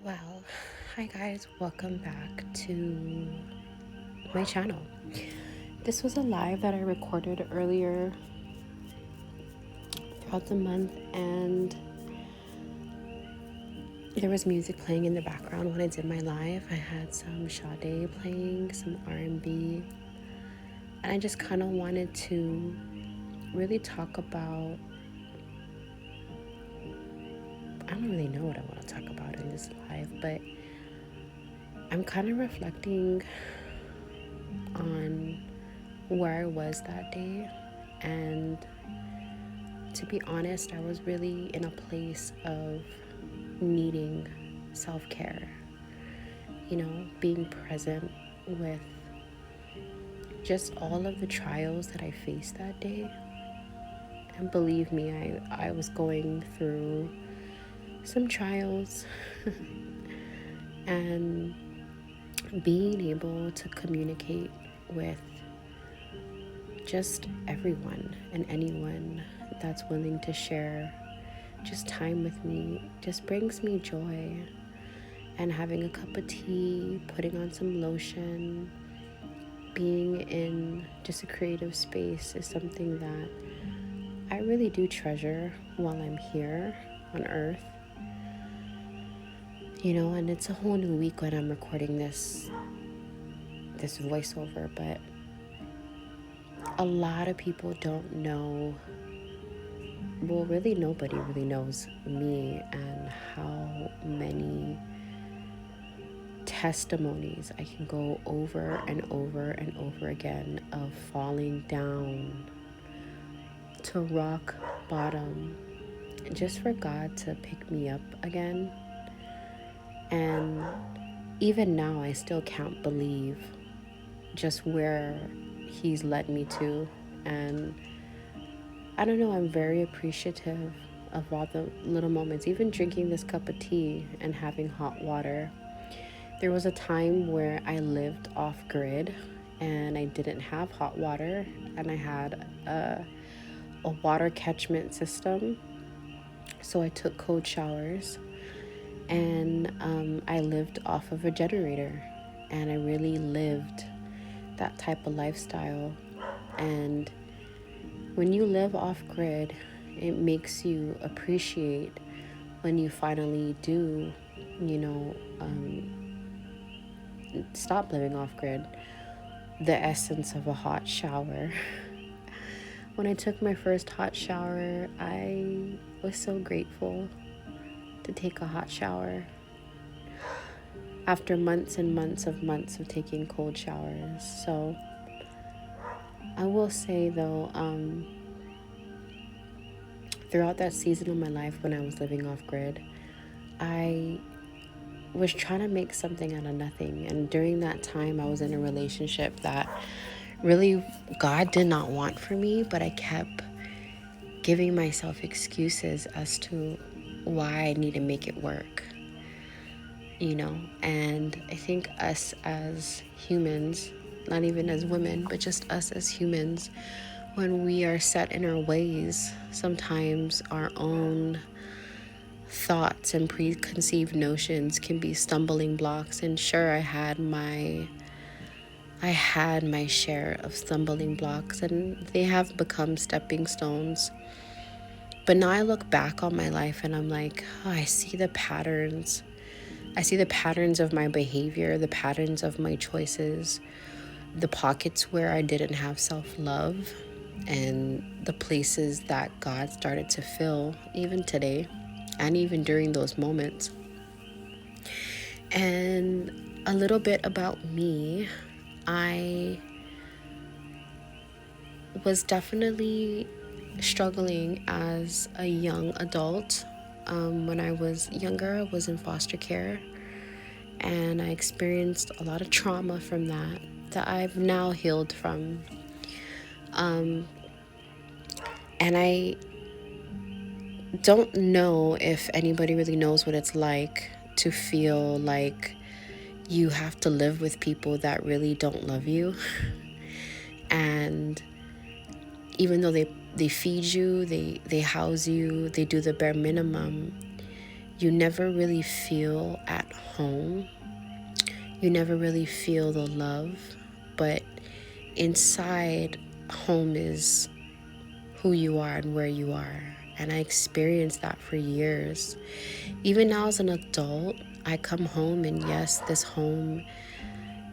Well, hi guys, welcome back to my channel. This was a live that I recorded earlier throughout the month, and there was music playing in the background when I did my live. I had some Sade playing, some R&B, and I just kind of wanted to really talk about, I don't really know what I want to talk about in this live, but I'm kind of reflecting on where I was that day. And to be honest, I was really in a place of needing self-care, being present with just all of the trials that I faced that day. And believe me, I was going through some trials and being able to communicate with just everyone and anyone that's willing to share just time with me just brings me joy. And having a cup of tea, putting on some lotion, being in just a creative space is something that I really do treasure while I'm here on earth. And it's a whole new week when I'm recording this voiceover, but a lot of people don't know, well, really nobody really knows me and how many testimonies I can go over and over and over again of falling down to rock bottom just for God to pick me up again. And even now I still can't believe just where He's led me to. And I don't know, I'm very appreciative of all the little moments, even drinking this cup of tea and having hot water. There was a time where I lived off grid and I didn't have hot water, and I had a water catchment system. So I took cold showers, and I lived off of a generator, and I really lived that type of lifestyle. And when you live off grid, it makes you appreciate when you finally do, stop living off grid, the essence of a hot shower. When I took my first hot shower, I was so grateful to take a hot shower after months and months of taking cold showers. So I will say though, throughout that season of my life when I was living off grid, I was trying to make something out of nothing. And during that time, I was in a relationship that really God did not want for me, but I kept giving myself excuses as to why I need to make it work. And I think us as humans, not even as women, but just us as humans, when we are set in our ways, sometimes our own thoughts and preconceived notions can be stumbling blocks. And sure, I had my share of stumbling blocks, and they have become stepping stones. But now I look back on my life and I'm like, oh, I see the patterns. I see the patterns of my behavior, the patterns of my choices, the pockets where I didn't have self-love, and the places that God started to fill even today and even during those moments. And a little bit about me, I was definitely struggling as a young adult. When I was younger, I was in foster care, and I experienced a lot of trauma from that I've now healed from. And I don't know if anybody really knows what it's like to feel like you have to live with people that really don't love you. And even though they feed you, they house you, they do the bare minimum, you never really feel at home. You never really feel the love, but inside, home is who you are and where you are. And I experienced that for years. Even now as an adult, I come home and yes, this home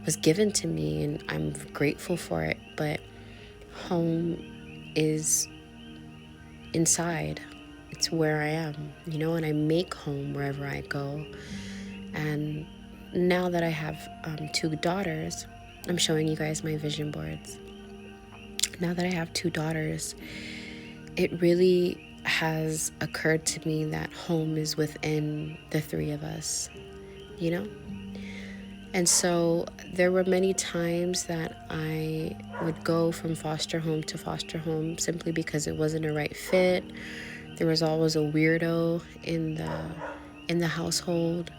was given to me and I'm grateful for it, but home is inside. It's where I am, and I make home wherever I go. And now that I have 2 daughters, I'm showing you guys my vision boards. Now that I have 2 daughters, it really has occurred to me that home is within the 3 of us, And so there were many times that I would go from foster home to foster home simply because it wasn't a right fit. There was always a weirdo in the household.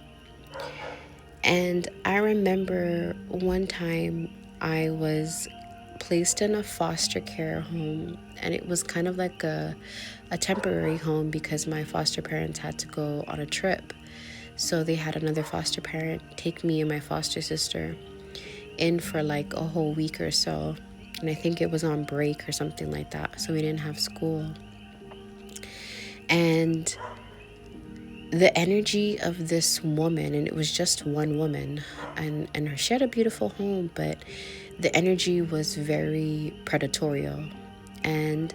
And I remember one time I was placed in a foster care home, and it was kind of like a temporary home because my foster parents had to go on a trip. So they had another foster parent take me and my foster sister in for like a whole week or so. And I think it was on break or something like that. So we didn't have school. And the energy of this woman, and it was just one woman, and she had a beautiful home, but the energy was very predatorial. And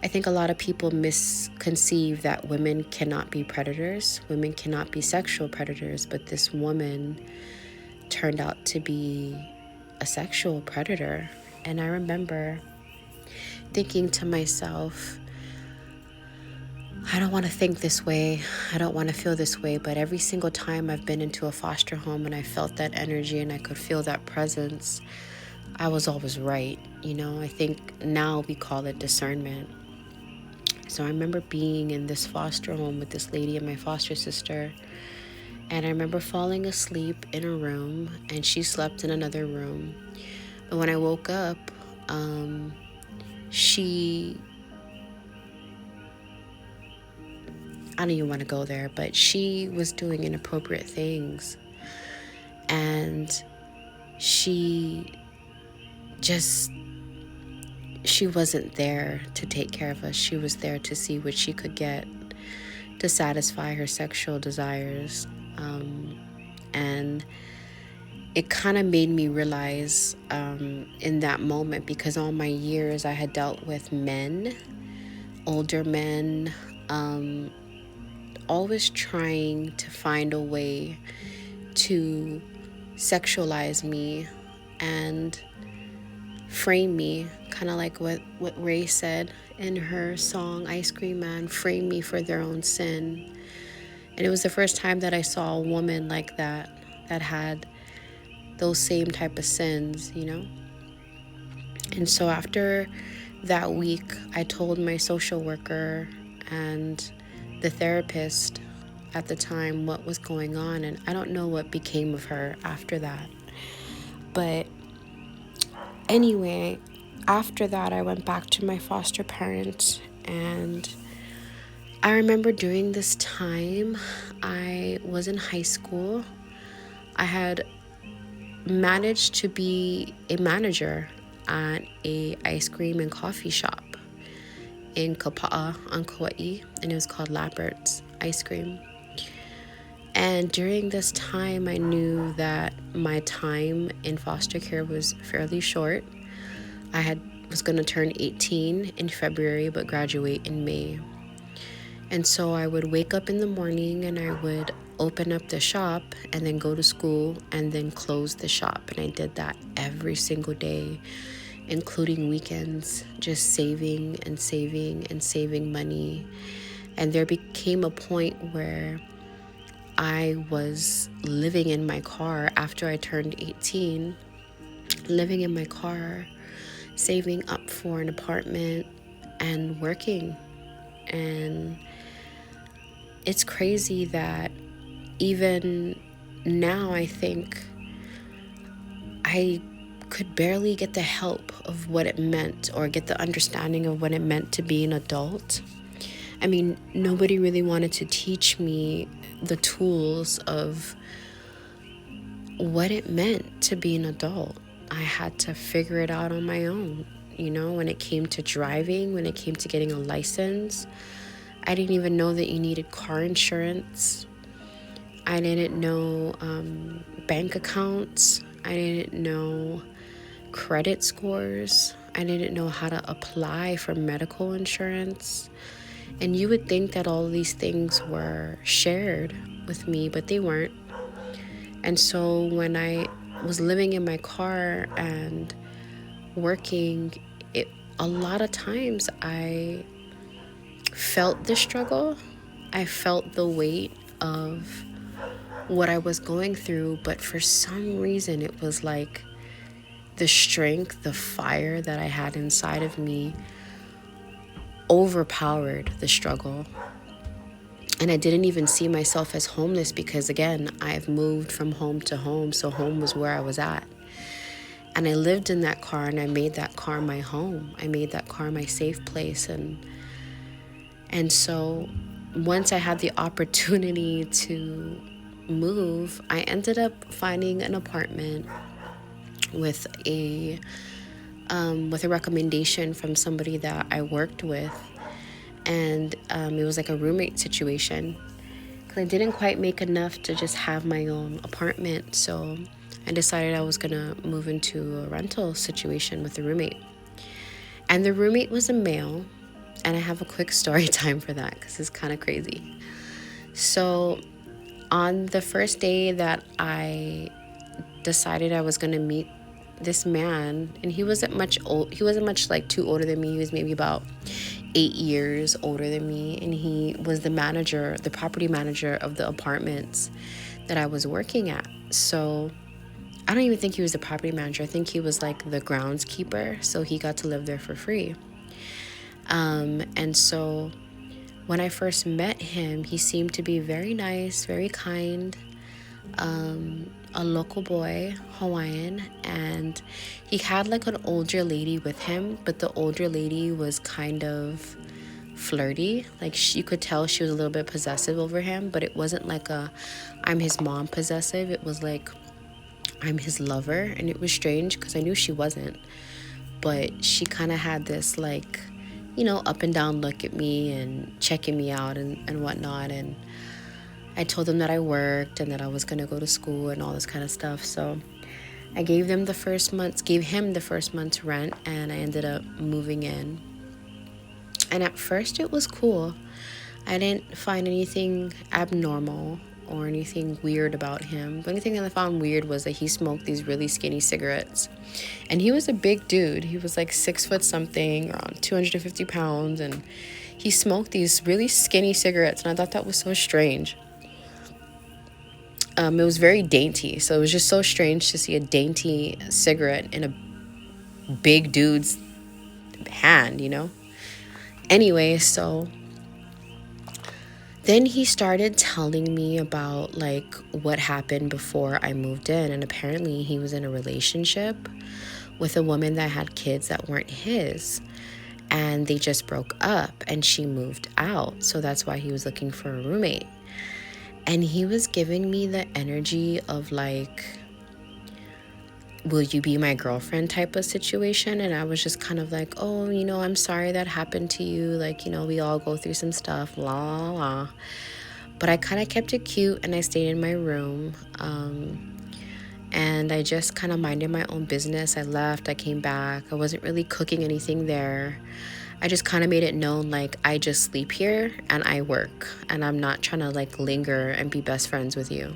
I think a lot of people misconceive that women cannot be predators, women cannot be sexual predators, but this woman turned out to be a sexual predator. And I remember thinking to myself, I don't want to think this way, I don't want to feel this way, but every single time I've been into a foster home and I felt that energy and I could feel that presence, I was always right. I think now we call it discernment. So I remember being in this foster home with this lady and my foster sister, and I remember falling asleep in a room and she slept in another room. But when I woke up, I don't even want to go there, but she was doing inappropriate things. And she wasn't there to take care of us. She was there to see what she could get to satisfy her sexual desires. And it kind of made me realize in that moment, because all my years I had dealt with men, older men, always trying to find a way to sexualize me and frame me, kind of like what Ray said in her song Ice Cream Man, frame me for their own sin. And it was the first time that I saw a woman like that had those same type of sins, And so after that week, I told my social worker and the therapist at the time what was going on, and I don't know what became of her after that. But anyway, after that, I went back to my foster parents, and I remember during this time, I was in high school. I had managed to be a manager at a ice cream and coffee shop in Kapa'a on Kauai, and it was called Lambert's Ice Cream. And during this time, I knew that my time in foster care was fairly short. I was going to turn 18 in February, but graduate in May. And so I would wake up in the morning and I would open up the shop and then go to school and then close the shop. And I did that every single day, including weekends, just saving and saving and saving money. And there became a point where I was living in my car after I turned 18, living in my car, saving up for an apartment and working. And it's crazy that even now I think I could barely get the help of what it meant or get the understanding of what it meant to be an adult. I mean, nobody really wanted to teach me the tools of what it meant to be an adult. I had to figure it out on my own. When it came to driving, when it came to getting a license, I didn't even know that you needed car insurance. I didn't know bank accounts. I didn't know credit scores. I didn't know how to apply for medical insurance. And you would think that all of these things were shared with me, but they weren't. And so when I was living in my car and working, a lot of times I felt the struggle. I felt the weight of what I was going through, but for some reason it was like the strength, the fire that I had inside of me overpowered the struggle. And I didn't even see myself as homeless because, again, I've moved from home to home, so home was where I was at. And I lived in that car, and I made that car my home. I made that car my safe place. And so once I had the opportunity to move, I ended up finding an apartment with a recommendation from somebody that I worked with. And it was like a roommate situation, because I didn't quite make enough to just have my own apartment. So I decided I was gonna move into a rental situation with a roommate. And the roommate was a male, and I have a quick story time for that because it's kind of crazy. So on the first day that I decided I was gonna meet this man, and he wasn't much like too older than me. He was maybe about 8 years older than me, and he was the property manager of the apartments that I was working at. So I don't even think he was the property manager. I think he was like the groundskeeper, so he got to live there for free. And so when I first met him, he seemed to be very nice, very kind, a local boy, Hawaiian, and he had like an older lady with him, but the older lady was kind of flirty. Like, you could tell she was a little bit possessive over him, but it wasn't like I'm his mom possessive. It was like I'm his lover. And it was strange because I knew she wasn't, but she kind of had this like, up and down look at me and checking me out and whatnot. And I told them that I worked and that I was going to go to school and all this kind of stuff. So I gave him the first month's rent, and I ended up moving in. And at first it was cool. I didn't find anything abnormal or anything weird about him. The only thing that I found weird was that he smoked these really skinny cigarettes. And he was a big dude. He was like 6 foot something, around 250 pounds. And he smoked these really skinny cigarettes. And I thought that was so strange. It was very dainty. So it was just so strange to see a dainty cigarette in a big dude's hand, Anyway, so then he started telling me about like what happened before I moved in. And apparently he was in a relationship with a woman that had kids that weren't his. And they just broke up and she moved out. So that's why he was looking for a roommate. And he was giving me the energy of like, will you be my girlfriend type of situation. And I was just kind of like, oh, I'm sorry that happened to you. Like, we all go through some stuff, la la la. But I kind of kept it cute and I stayed in my room. And I just kind of minded my own business. I left, I came back. I wasn't really cooking anything there. I just kind of made it known, like, I just sleep here and I work. And I'm not trying to like linger and be best friends with you.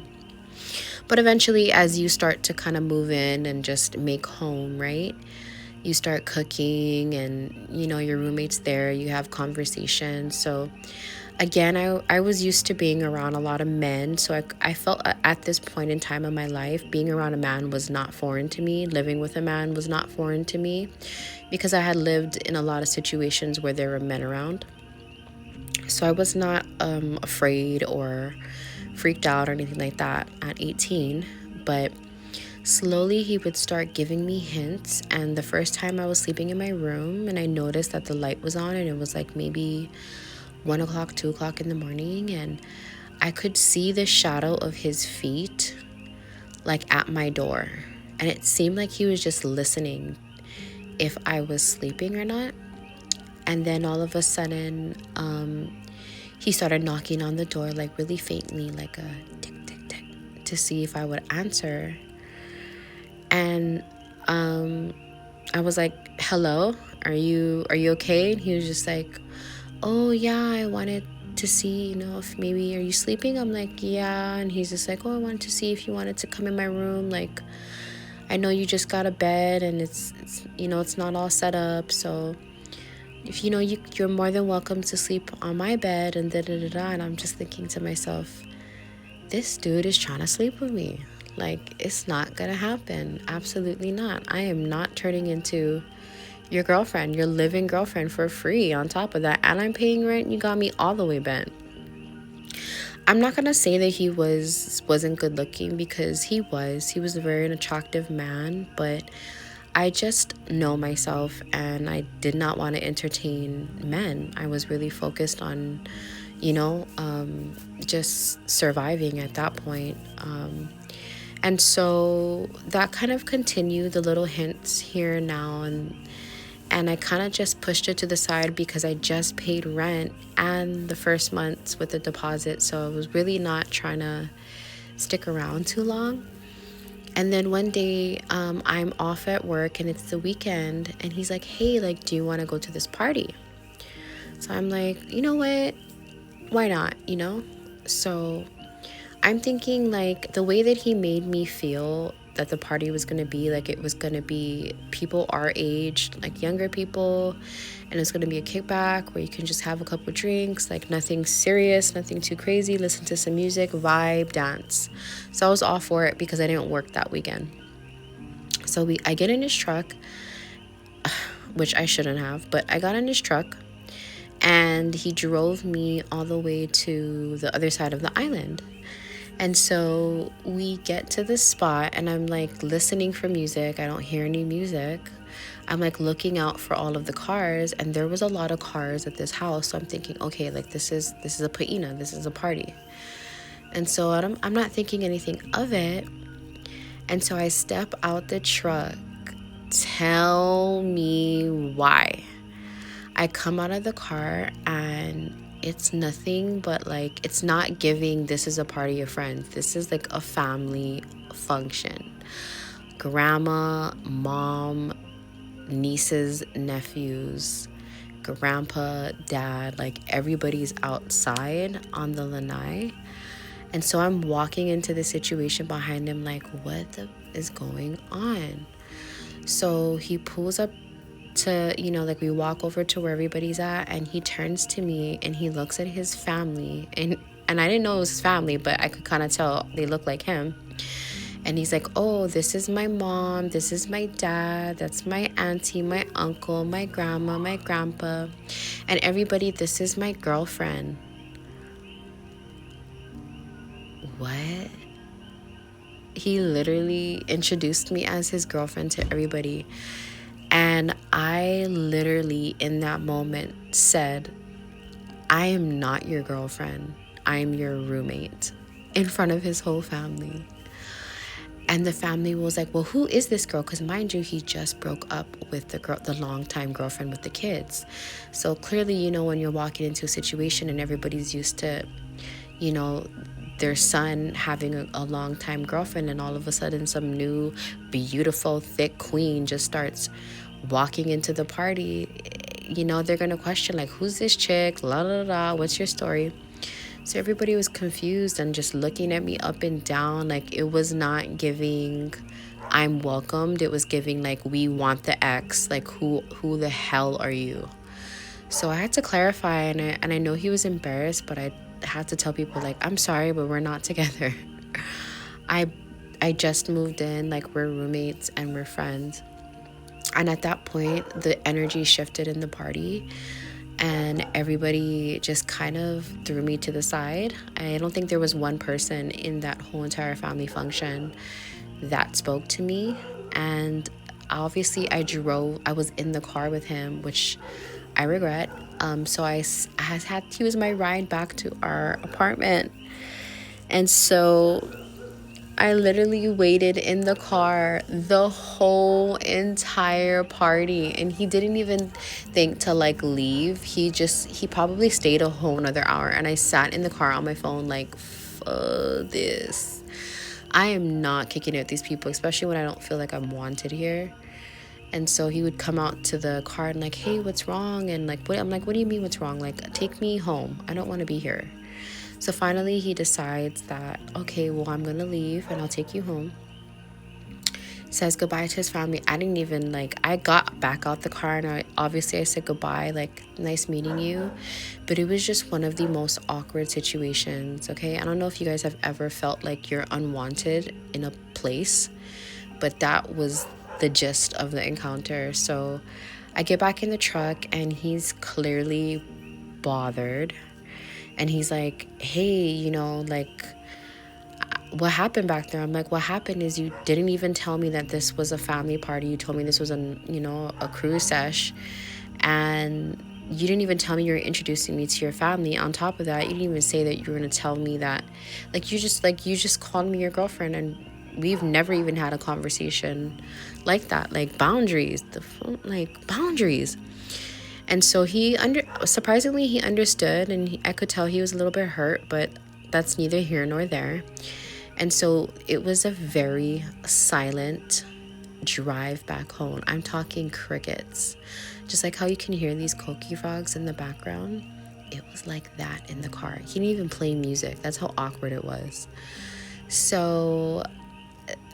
But eventually, as you start to kind of move in and just make home, right? You start cooking and, your roommate's there. You have conversations. So again, I was used to being around a lot of men. So I felt at this point in time in my life, being around a man was not foreign to me. Living with a man was not foreign to me because I had lived in a lot of situations where there were men around. So I was not afraid or freaked out or anything like that at 18, but slowly he would start giving me hints. And the first time I was sleeping in my room and I noticed that the light was on and it was like maybe 1 o'clock, 2 o'clock in the morning, and I could see the shadow of his feet like at my door. And it seemed like he was just listening if I was sleeping or not. And then all of a sudden, he started knocking on the door like really faintly, like a tick, tick, tick, to see if I would answer. And I was like, hello, are you okay? And he was just like, oh yeah, I wanted to see, if maybe, are you sleeping? I'm like, yeah. And he's just like, oh, I wanted to see if you wanted to come in my room. Like, I know you just got a bed and it's it's not all set up. So if you're more than welcome to sleep on my bed and da-da-da-da. And I'm just thinking to myself, this dude is trying to sleep with me. Like, it's not gonna happen. Absolutely not. I am not turning into your girlfriend, your living girlfriend for free on top of that. And I'm paying rent. You got me all the way bent. I'm not gonna say that he wasn't good looking, because he was a very attractive man, but I just know myself and I did not want to entertain men. I was really focused on, just surviving at that point. And so that kind of continued, the little hints here and now, and I kind of just pushed it to the side because I just paid rent and the first month's with the deposit. So I was really not trying to stick around too long. And then one day, I'm off at work and it's the weekend, and he's like, hey, like, do you want to go to this party? So I'm like, you know what? Why not? So I'm thinking, like, the way that he made me feel that the party was going to be, like, it was going to be people our age, like younger people, and it's going to be a kickback where you can just have a couple drinks, like nothing serious, nothing too crazy, listen to some music, vibe, dance. So I was all for it because I didn't work that weekend. So I get in his truck, which I shouldn't have, but I got in his truck and he drove me all the way to the other side of the island. And so we get to this spot and I'm like listening for music. I don't hear any music. I'm like looking out for all of the cars, and there was a lot of cars at this house. So I'm thinking, okay, like this is a paina, this is a party. And so I'm not thinking anything of it. And so I step out the truck. Tell me why. I come out of the car and it's nothing but, like, it's not giving this is a party of friends. This is like a family function. Grandma, mom, nieces, nephews, grandpa, dad, like everybody's outside on the lanai. And so I'm walking into the situation behind him like, what is going on? So he pulls up to, like, we walk over to where everybody's at, and he turns to me and he looks at his family, and I didn't know it was his family, but I could kind of tell they look like him. And he's like, oh, this is my mom, this is my dad, that's my auntie, my uncle, my grandma, my grandpa, and everybody, this is my girlfriend. What? He literally introduced me as his girlfriend to everybody. And I literally, in that moment, said, I am not your girlfriend. I am your roommate, in front of his whole family. And the family was like, well, who is this girl? Because mind you, he just broke up with the longtime girlfriend with the kids. So clearly, when you're walking into a situation and everybody's used to, their son having a longtime girlfriend, and all of a sudden some new, beautiful, thick queen just starts walking into the party, they're going to question, like, who's this chick? La, la, la, what's your story? So everybody was confused and just looking at me up and down. Like, it was not giving I'm welcomed. It was giving, like, we want the ex. Like, who the hell are you? So I had to clarify, and I know he was embarrassed, but I had to tell people, like, I'm sorry, but we're not together. I just moved in, like, we're roommates and we're friends. And at that point, the energy shifted in the party, and everybody just kind of threw me to the side. I don't think there was one person in that whole entire family function that spoke to me. And obviously I was in the car with him, which I regret. So I had to use my ride back to our apartment. And so I literally waited in the car the whole entire party, and he didn't even think to like leave. He probably stayed a whole another hour, and I sat in the car on my phone like, fuck this. I am not kicking it with these people, especially when I don't feel like I'm wanted here. And so he would come out to the car and like, hey, what's wrong? And like, I'm like, what do you mean what's wrong? Like, take me home. I don't want to be here. So finally he decides that, okay, well, I'm going to leave and I'll take you home. Says goodbye to his family. I didn't even like, I got back out the car and I said goodbye, like, nice meeting you. But it was just one of the most awkward situations, okay? I don't know if you guys have ever felt like you're unwanted in a place, but that was the gist of the encounter. So I get back in the truck and he's clearly bothered. And he's like, hey, you know, like, what happened back there? I'm like, what happened is you didn't even tell me that this was a family party. You told me this was a cruise sesh, and you didn't even tell me you were introducing me to your family. On top of that, you didn't even say that you were going to tell me that, you just called me your girlfriend, and we've never even had a conversation like that. Like, boundaries, boundaries. And so surprisingly he understood, and I could tell he was a little bit hurt, but that's neither here nor there. And so it was a very silent drive back home. I'm talking crickets. Just like how you can hear these coqui frogs in the background. It was like that in the car. He didn't even play music. That's how awkward it was. So,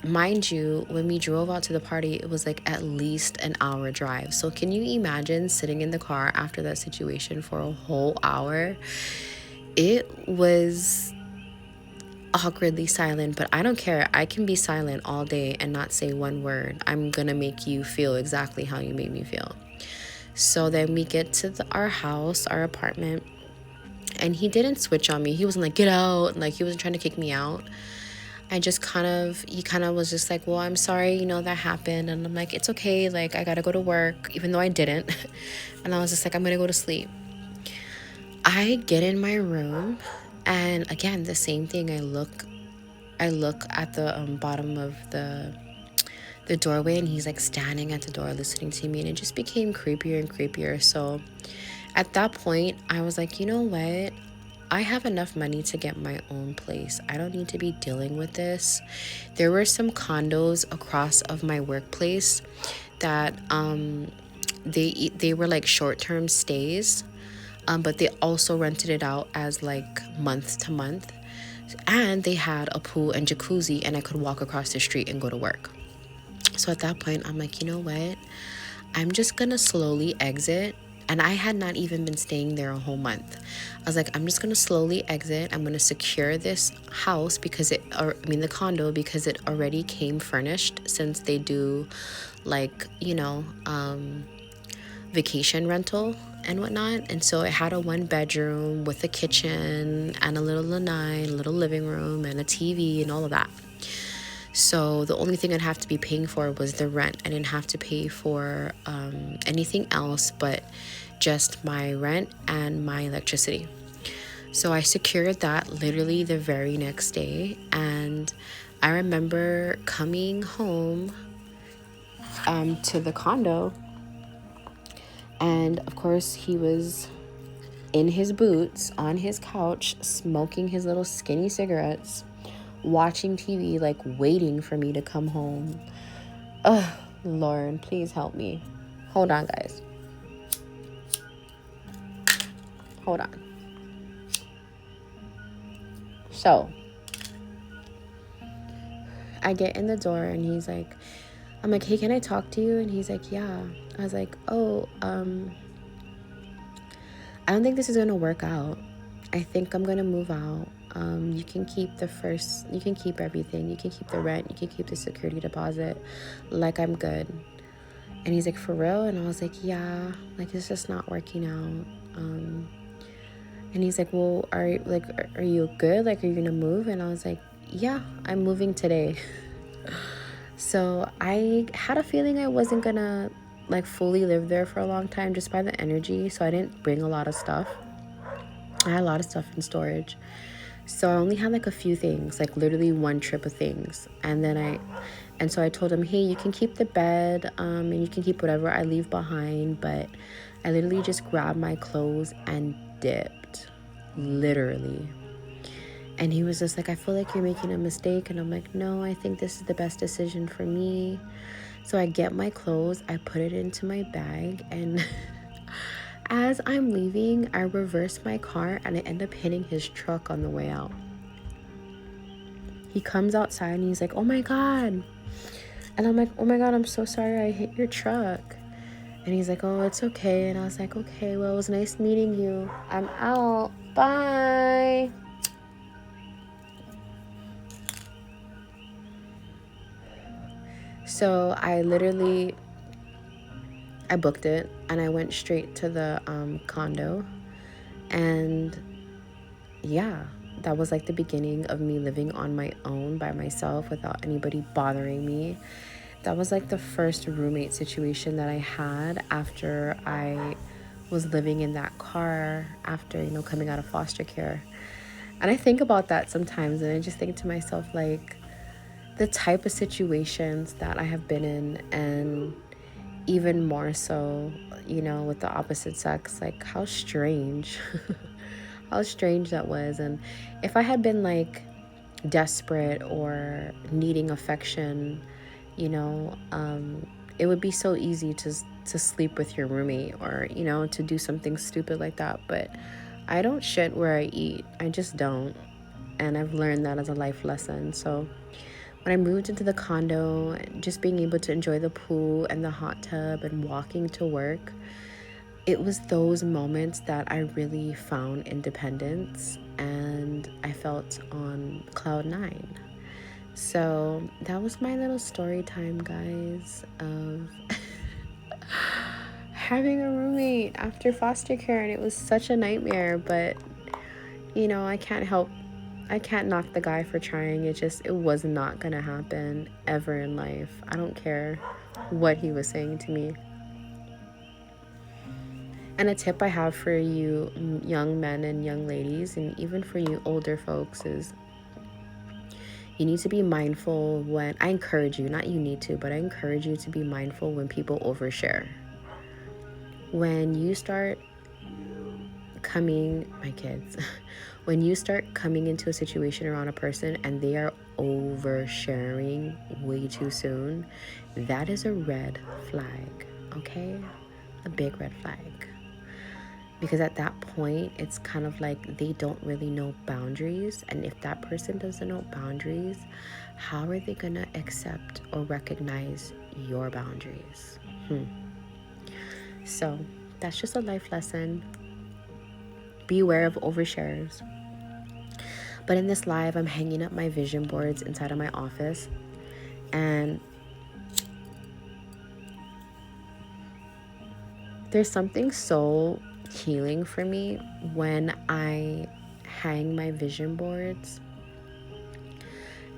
mind you, when we drove out to the party, it was like at least an hour drive. So can you imagine sitting in the car after that situation for a whole hour? It was awkwardly silent, but I don't care. I can be silent all day and not say one word. I'm gonna make you feel exactly how you made me feel. So then we get to our house, our apartment, and he didn't switch on me. He wasn't like, get out. Like, he wasn't trying to kick me out. He kind of was just like, well, I'm sorry, that happened. And I'm like, it's okay. Like, I gotta go to work, even though I didn't. And I was just like, I'm gonna go to sleep. I get in my room, and again, the same thing. I look at the bottom of the doorway, and he's like standing at the door listening to me, and it just became creepier and creepier. So at that point, I was like, you know what? I have enough money to get my own place. I don't need to be dealing with this. There were some condos across of my workplace that they were like short-term stays, but they also rented it out as like month to month, and they had a pool and jacuzzi, and I could walk across the street and go to work. So at that point, I'm like, you know what? I'm just gonna slowly exit. And I had not even been staying there a whole month. I was like, I'm just gonna slowly exit. I'm gonna secure this house the condo, because it already came furnished, since they do like, vacation rental and whatnot. And so it had a 1-bedroom with a kitchen and a little lanai, a little living room and a TV and all of that. So the only thing I'd have to be paying for was the rent. I didn't have to pay for anything else but just my rent and my electricity. So I secured that literally the very next day. And I remember coming home to the condo. And of course, he was in his boots on his couch, smoking his little skinny cigarettes, watching TV, like waiting for me to come home. Ugh, Lord, please help me. Hold on, guys. Hold on. So, I get in the door and he's like, I'm like, hey, can I talk to you? And he's like, yeah. I was like, oh, I don't think this is gonna work out. I think I'm gonna move out. You can keep everything. You can keep the rent. You can keep the security deposit. Like, I'm good. And he's like, for real? And I was like, yeah, like, it's just not working out. And he's like, well, are you good? Like, are you gonna move? And I was like, yeah, I'm moving today. So I had a feeling I wasn't gonna like fully live there for a long time just by the energy, so I didn't bring a lot of stuff. I had a lot of stuff in storage, so I only had like a few things, like literally one trip of things. And so I told him, hey, you can keep the bed, and you can keep whatever I leave behind, but I literally just grabbed my clothes and dipped, literally. And he was just like, I feel like you're making a mistake. And I'm like, no, I think this is the best decision for me. So I get my clothes, I put it into my bag, and as I'm leaving, I reverse my car and I end up hitting his truck on the way out. He comes outside and he's like, oh my God. And I'm like, oh my God, I'm so sorry I hit your truck. And he's like, oh, it's okay. And I was like, okay, well, it was nice meeting you. I'm out. Bye. So I booked it and I went straight to the condo. And yeah, that was like the beginning of me living on my own by myself without anybody bothering me. That was like the first roommate situation that I had after I was living in that car after, coming out of foster care. And I think about that sometimes and I just think to myself, like, the type of situations that I have been in, and even more so, with the opposite sex, like how strange, how strange that was. And if I had been like desperate or needing affection, it would be so easy to sleep with your roommate or, to do something stupid like that. But I don't shit where I eat. I just don't. And I've learned that as a life lesson. So when I moved into the condo, just being able to enjoy the pool and the hot tub and walking to work, it was those moments that I really found independence and I felt on cloud nine. So that was my little story time, guys, of having a roommate after foster care. And it was such a nightmare, but I can't knock the guy for trying. It was not gonna happen ever in life. I don't care what he was saying to me. And a tip I have for you young men and young ladies, and even for you older folks, is you need to be mindful when, I encourage you, not you need to, but I encourage you to be mindful when people overshare. When you start when you start coming into a situation around a person and they are oversharing way too soon, that is a red flag, okay? A big red flag. Because at that point, it's kind of like they don't really know boundaries. And if that person doesn't know boundaries, how are they gonna accept or recognize your boundaries? So that's just a life lesson. Beware of overshares. But in this live, I'm hanging up my vision boards inside of my office. And there's something so healing for me when I hang my vision boards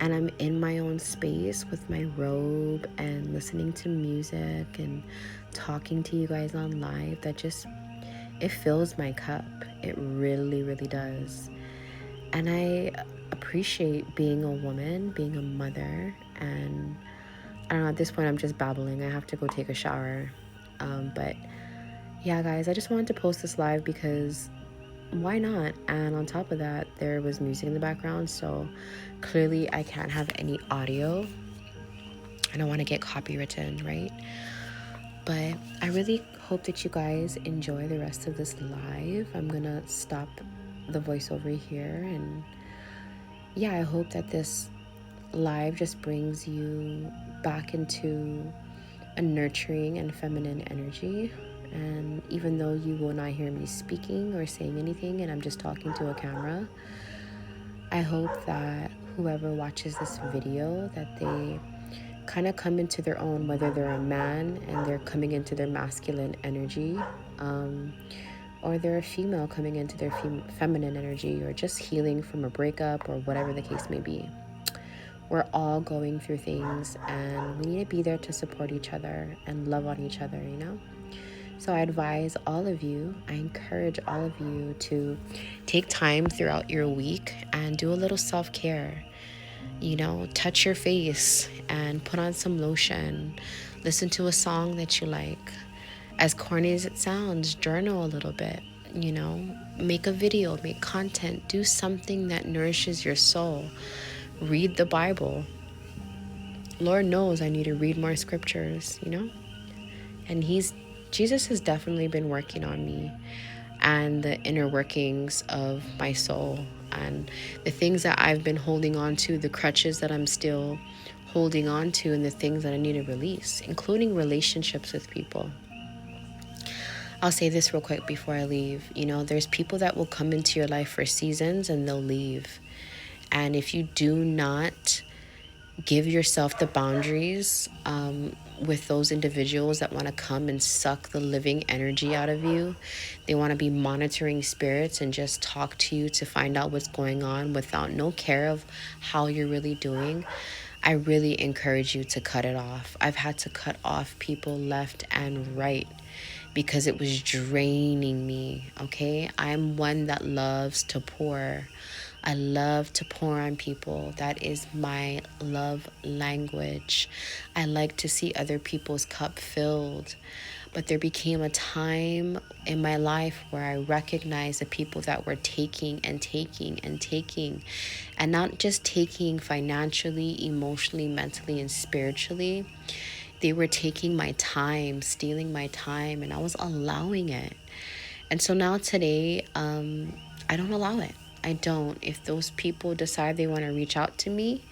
and I'm in my own space with my robe and listening to music and talking to you guys on live. It fills my cup. It really, really does. And I appreciate being a woman, being a mother, and I don't know, at this point I'm just babbling. I have to go take a shower. But yeah, guys, I just wanted to post this live because why not? And on top of that, there was music in the background, so clearly I can't have any audio. I don't want to get copywritten, right? But I really hope that you guys enjoy the rest of this live. I'm gonna stop the voiceover here, and yeah, I hope that this live just brings you back into a nurturing and feminine energy. And even though you will not hear me speaking or saying anything and I'm just talking to a camera, I hope that whoever watches this video, that they kind of come into their own, whether they're a man and they're coming into their masculine energy, or they're a female coming into their feminine energy, or just healing from a breakup or whatever the case may be. We're all going through things, and we need to be there to support each other and love on each other, you know? So I advise all of you, I encourage all of you to take time throughout your week and do a little self care. You know, touch your face and put on some lotion. Listen to a song that you like. As corny as it sounds, journal a little bit. You know, make a video, make content, do something that nourishes your soul. Read the Bible. Lord knows I need to read more scriptures, you know? And Jesus has definitely been working on me and the inner workings of my soul and the things that I've been holding on to, the crutches that I'm still holding on to, and the things that I need to release, including relationships with people. I'll say this real quick before I leave. You know, there's people that will come into your life for seasons and they'll leave. And if you do not give yourself the boundaries with those individuals that want to come and suck the living energy out of you, they want to be monitoring spirits and just talk to you to find out what's going on without no care of how you're really doing. I really encourage you to cut it off. I've had to cut off people left and right because it was draining me, okay? I'm one that loves to pour. I love to pour on people. That is my love language. I like to see other people's cup filled. But there became a time in my life where I recognized the people that were taking and taking and taking, and not just taking financially, emotionally, mentally, and spiritually. They were taking my time, stealing my time, and I was allowing it. And so now today, I don't allow it. I don't. If those people decide they want to reach out to me,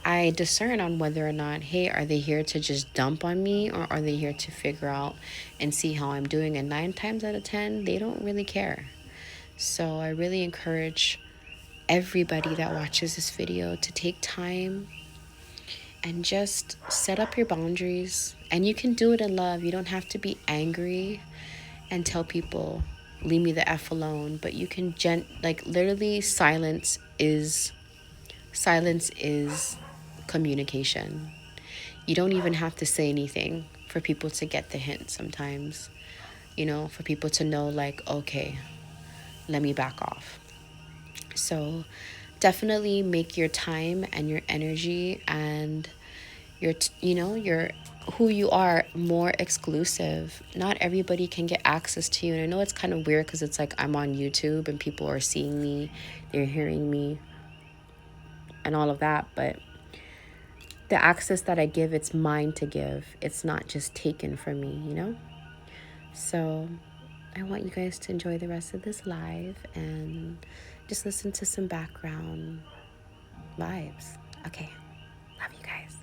I discern on whether or not, hey, are they here to just dump on me, or are they here to figure out and see how I'm doing? And 9 times out of 10, they don't really care. So I really encourage everybody that watches this video to take time and just set up your boundaries. And you can do it in love. You don't have to be angry and tell people, leave me the F alone. But you can like literally silence is communication. You don't even have to say anything for people to get the hint sometimes. You know, for people to know, like, okay, let me back off. So definitely make your time and your energy and your who you are more exclusive. Not everybody can get access to you. And I know it's kind of weird because it's like I'm on YouTube and people are seeing me, they're hearing me and all of that, but the access that I give, it's mine to give. It's not just taken from me, you know? So I want you guys to enjoy the rest of this live and just listen to some background vibes. Okay. Love you guys.